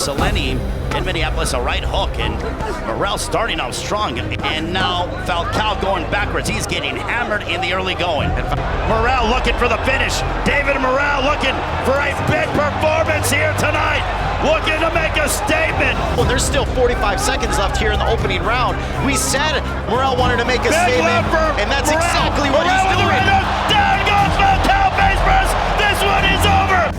Seleni in Minneapolis, a right hook, and Morrell starting out strong, and now Falcao going backwards. He's getting hammered in the early going. Morrell looking for the finish. David Morrell looking for a big performance here tonight, looking to make a statement. Well, there's still 45 seconds left here in the opening round. We said Morrell wanted to make a statement, and that's Morrell. exactly what he's doing. Right hook. Down goes Falcao, face first. This one is over.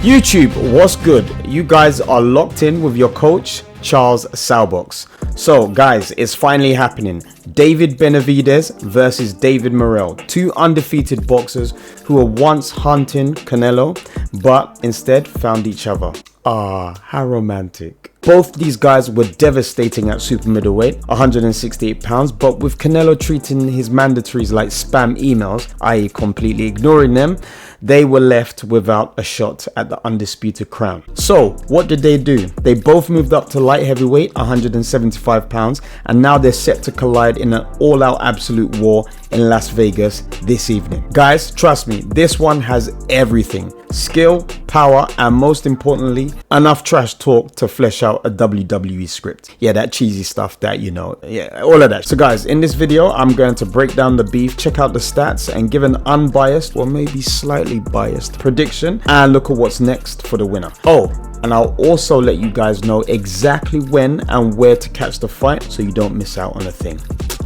YouTube, what's good? You guys are locked in with your coach, Charles Salbox. So guys, it's finally happening. David Benavidez versus David Morrell. Two undefeated boxers who were once hunting Canelo, but instead found each other. Ah, how romantic. Both these guys were devastating at super middleweight, 168 pounds, but with Canelo treating his mandatories like spam emails, i.e. completely ignoring them, they were left without a shot at the undisputed crown. So what did they do? They both moved up to light heavyweight, 175 pounds, and now they're set to collide in an all-out absolute war in Las Vegas this evening. Guys, trust me, this one has everything: skill, power, and most importantly, enough trash talk to flesh out a WWE script. Yeah, that cheesy stuff that you know, yeah, all of that. So guys, in this video, I'm going to break down the beef, check out the stats, and give an unbiased, or maybe slightly biased prediction, and look at what's next for the winner. Oh, and I'll also let you guys know exactly when and where to catch the fight so you don't miss out on a thing.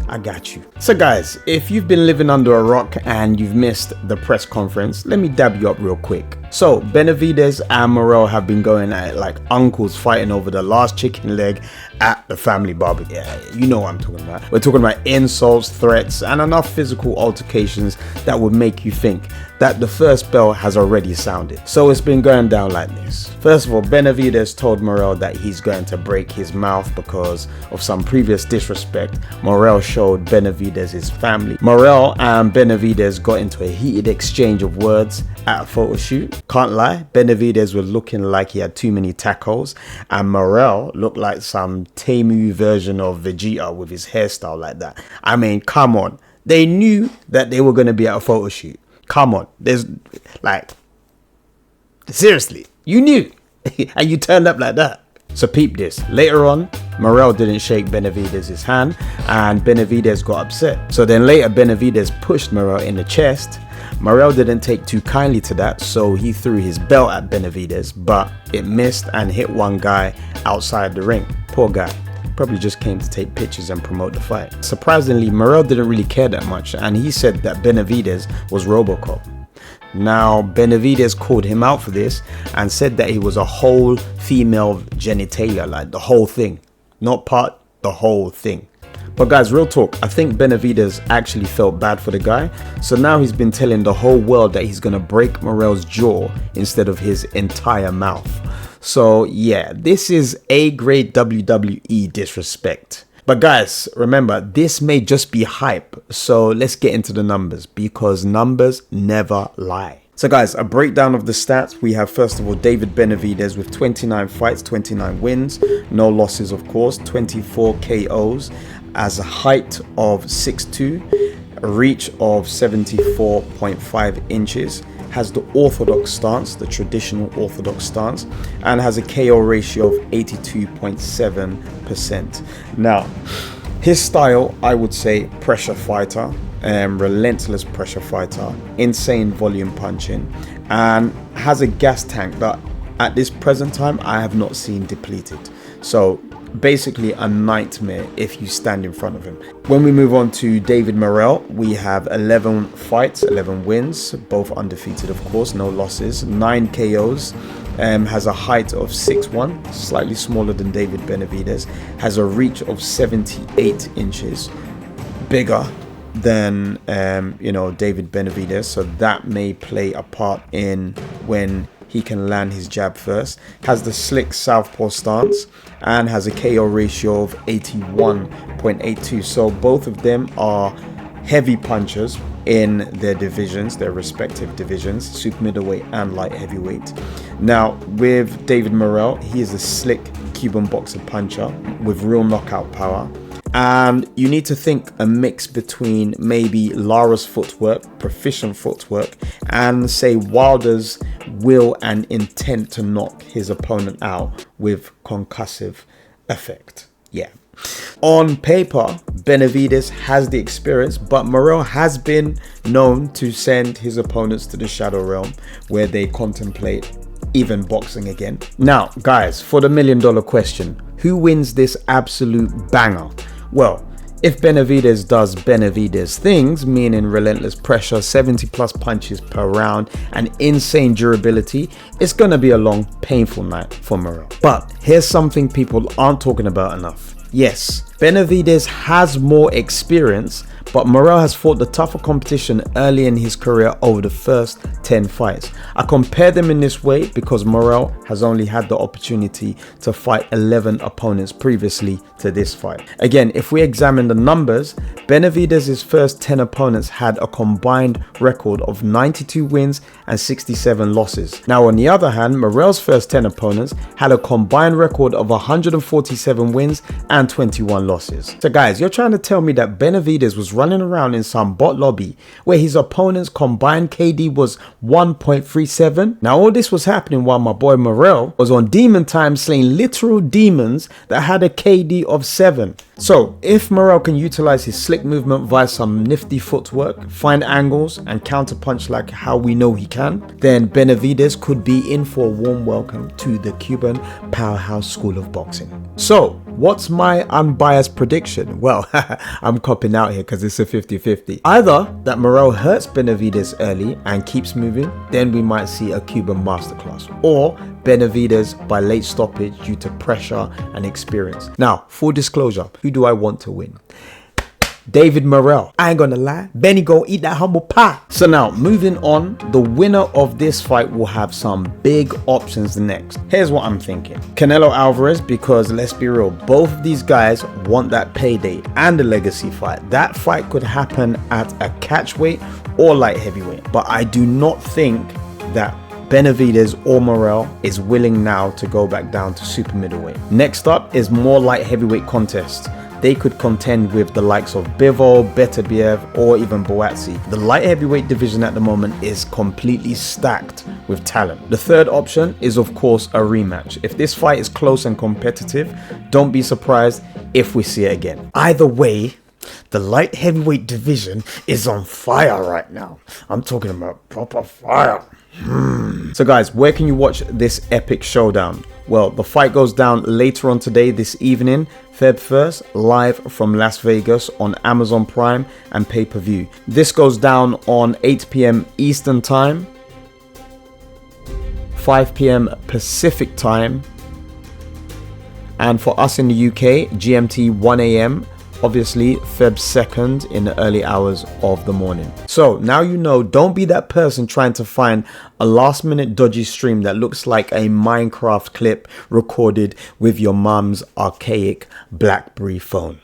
I got you. So guys, if you've been living under a rock and you've missed the press conference, let me dab you up real quick. So Benavidez and Morrell have been going at it like uncles fighting over the last chicken leg at the family barbecue. Yeah, you know what I'm talking about. We're talking about insults, threats, and enough physical altercations that would make you think that the first bell has already sounded. So it's been going down like this. First of all, Benavidez told Morrell that he's going to break his mouth because of some previous disrespect Morrell showed Benavidez's family. Morrell and Benavidez got into a heated exchange of words at a photo shoot. Can't lie, Benavidez was looking like he had too many tacos, and Morrell looked like some Temu version of Vegeta with his hairstyle like that. I mean, come on. They knew that they were going to be at a photo shoot. Come on. There's like, seriously, you knew and you turned up like that. So peep this. Later on, Morrell didn't shake Benavidez's hand and Benavidez got upset. So then later Benavidez pushed Morrell in the chest. Morrell didn't take too kindly to that, so he threw his belt at Benavidez, but it missed and hit one guy outside the ring. Poor guy. Probably just came to take pictures and promote the fight. Surprisingly, Morrell didn't really care that much, and he said that Benavidez was Robocop. Now, Benavidez called him out for this and said that he was a whole female genitalia, like the whole thing. Not part, the whole thing. But guys, real talk, I think Benavidez actually felt bad for the guy. So now he's been telling the whole world that he's going to break Morrell's jaw instead of his entire mouth. So yeah, this is A-grade WWE disrespect. But guys, remember, this may just be hype. So let's get into the numbers, because numbers never lie. So guys, a breakdown of the stats. We have first of all David Benavidez with 29 fights, 29 wins, no losses of course, 24 KOs, as a height of 6'2", a reach of 74.5 inches, has the orthodox stance, the traditional orthodox stance, and has a KO ratio of 82.7%. Now, his style, I would say, pressure fighter, relentless pressure fighter, insane volume punching, and has a gas tank that at this present time I have not seen depleted. So basically a nightmare if you stand in front of him. When we move on to David Morrell, we have 11 fights, 11 wins, both undefeated of course, no losses, 9 KOs, has a height of 6'1", slightly smaller than David Benavidez, has a reach of 78 inches, bigger than David Benavidez, so that may play a part in when he can land his jab first, has the slick southpaw stance, and has a KO ratio of 81.82. So both of them are heavy punchers in their divisions, their respective divisions, super middleweight and light heavyweight. Now with David Morrell, he is a slick Cuban boxer puncher with real knockout power. And you need to think a mix between maybe Lara's footwork, proficient footwork, and say Wilder's will and intent to knock his opponent out with concussive effect. Yeah. On paper, Benavidez has the experience, but Morrell has been known to send his opponents to the shadow realm where they contemplate even boxing again. Now, guys, for the $1 million question, who wins this absolute banger? Well, if Benavidez does Benavidez things, meaning relentless pressure, 70 plus punches per round, and insane durability, it's gonna be a long, painful night for Morrell. But here's something people aren't talking about enough. Yes, Benavidez has more experience, but Morrell has fought the tougher competition early in his career over the first 10 fights. I compare them in this way because Morrell has only had the opportunity to fight 11 opponents previously to this fight. Again, if we examine the numbers, Benavidez's first 10 opponents had a combined record of 92 wins and 67 losses. Now on the other hand, Morrell's first 10 opponents had a combined record of 147 wins and 21 losses. So guys, you're trying to tell me that Benavidez was running around in some bot lobby where his opponent's combined KD was 1.37? Now all this was happening while my boy Morrell was on demon time slaying literal demons that had a KD of 7. So if Morrell can utilize his slick movement via some nifty footwork, find angles and counter punch like how we know he can, then Benavidez could be in for a warm welcome to the Cuban powerhouse school of boxing. So what's my unbiased prediction? Well, I'm copping out here because it's a 50-50. Either that Morrell hurts Benavidez early and keeps moving, then we might see a Cuban masterclass, or Benavidez by late stoppage due to pressure and experience. Now, full disclosure, who do I want to win? David Morrell. I ain't gonna lie, Benny gon' eat that humble pie. So now, moving on, the winner of this fight will have some big options next. Here's what I'm thinking. Canelo Alvarez, because let's be real, both of these guys want that payday and the legacy fight. That fight could happen at a catchweight or light heavyweight, but I do not think that Benavidez or Morrell is willing now to go back down to super middleweight. Next up is more light heavyweight contests. They could contend with the likes of Bivol, Beterbiev, or even Boatsi. The light heavyweight division at the moment is completely stacked with talent. The third option is of course a rematch. If this fight is close and competitive, don't be surprised if we see it again. Either way, the light heavyweight division is on fire right now. I'm talking about proper fire. So guys, where can you watch this epic showdown? Well, the fight goes down later on today, this evening, Feb 1st, live from Las Vegas on Amazon Prime and pay-per-view. This goes down on 8 p.m. Eastern Time, 5 p.m. Pacific Time, and for us in the UK, GMT 1 a.m. obviously Feb 2nd in the early hours of the morning. So now you know, don't be that person trying to find a last minute dodgy stream that looks like a Minecraft clip recorded with your mum's archaic BlackBerry phone.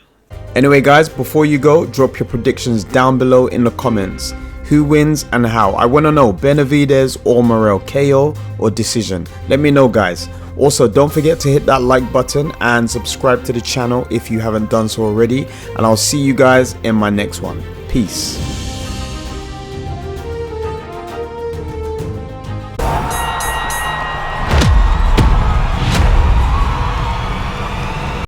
Anyway guys, before you go, drop your predictions down below in the comments. Who wins and how? I want to know, Benavidez or Morrell, KO or decision? Let me know guys. Also, don't forget to hit that like button and subscribe to the channel if you haven't done so already. And I'll see you guys in my next one. Peace.